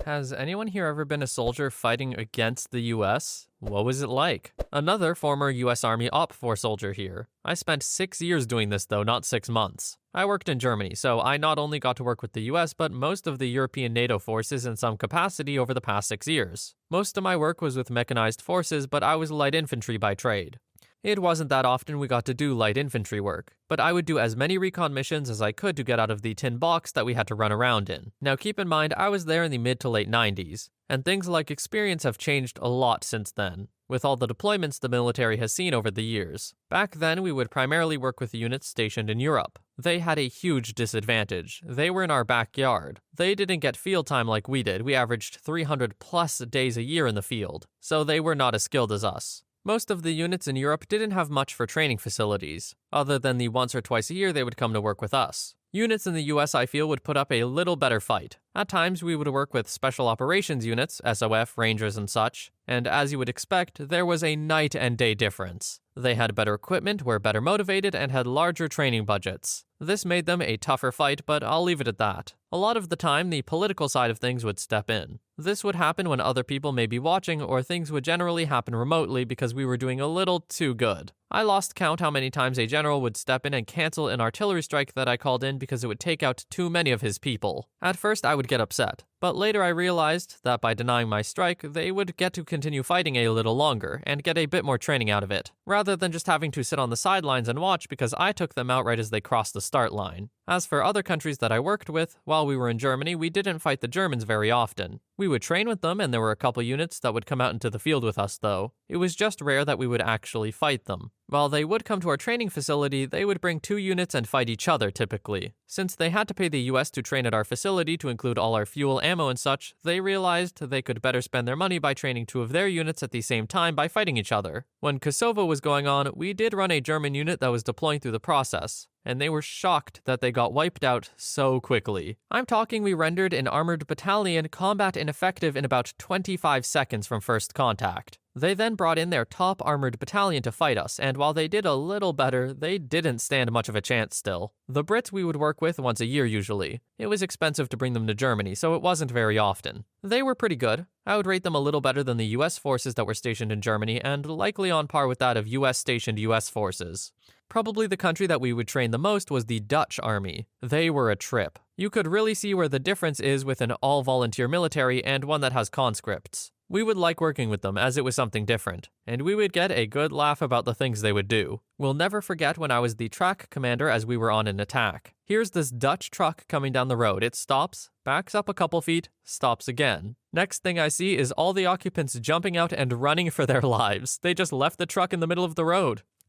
Has anyone here ever been a soldier fighting against the US? What was it like? Another former US Army Op 4 soldier here. I spent 6 years doing this though, not 6 months. I worked in Germany, so I not only got to work with the US, but most of the European NATO forces in some capacity over the past 6 years. Most of my work was with mechanized forces, but I was light infantry by trade. It wasn't that often we got to do light infantry work, but I would do as many recon missions as I could to get out of the tin box that we had to run around in. Now keep in mind, I was there in the mid to late 90s, and things like experience have changed a lot since then, with all the deployments the military has seen over the years. Back then, we would primarily work with units stationed in Europe. They had a huge disadvantage. They were in our backyard. They didn't get field time like we did. We averaged 300 plus days a year in the field, so they were not as skilled as us. Most of the units in Europe didn't have much for training facilities, other than the once or twice a year they would come to work with us. Units in the US, I feel, would put up a little better fight. At times, we would work with special operations units, SOF, Rangers, and such, and as you would expect, there was a night and day difference. They had better equipment, were better motivated, and had larger training budgets. This made them a tougher fight, but I'll leave it at that. A lot of the time, the political side of things would step in. This would happen when other people may be watching, or things would generally happen remotely because we were doing a little too good. I lost count how many times a general would step in and cancel an artillery strike that I called in because it would take out too many of his people. At first, I would get upset, but later I realized that by denying my strike, they would get to continue fighting a little longer and get a bit more training out of it, rather than just having to sit on the sidelines and watch because I took them out right as they crossed the start line. As for other countries that I worked with, while we were in Germany, we didn't fight the Germans very often. We would train with them, and there were a couple units that would come out into the field with us, though. It was just rare that we would actually fight them. While they would come to our training facility, they would bring 2 units and fight each other, typically. Since they had to pay the US to train at our facility to include all our fuel, ammo, and such, they realized they could better spend their money by training 2 of their units at the same time by fighting each other. When Kosovo was going on, we did run a German unit that was deploying through the process, and they were shocked that they got wiped out so quickly. I'm talking we rendered an armored battalion combat ineffective in about 25 seconds from first contact. They then brought in their top armored battalion to fight us, and while they did a little better, they didn't stand much of a chance still. The Brits we would work with once a year usually. It was expensive to bring them to Germany, so it wasn't very often. They were pretty good. I would rate them a little better than the US forces that were stationed in Germany, and likely on par with that of US stationed US forces. Probably the country that we would train the most was the Dutch army. They were a trip. You could really see where the difference is with an all-volunteer military and one that has conscripts. We would like working with them as it was something different, and we would get a good laugh about the things they would do. We'll never forget when I was the track commander as we were on an attack. Here's this Dutch truck coming down the road. It stops, backs up a couple feet, stops again. Next thing I see is all the occupants jumping out and running for their lives. They just left the truck in the middle of the road.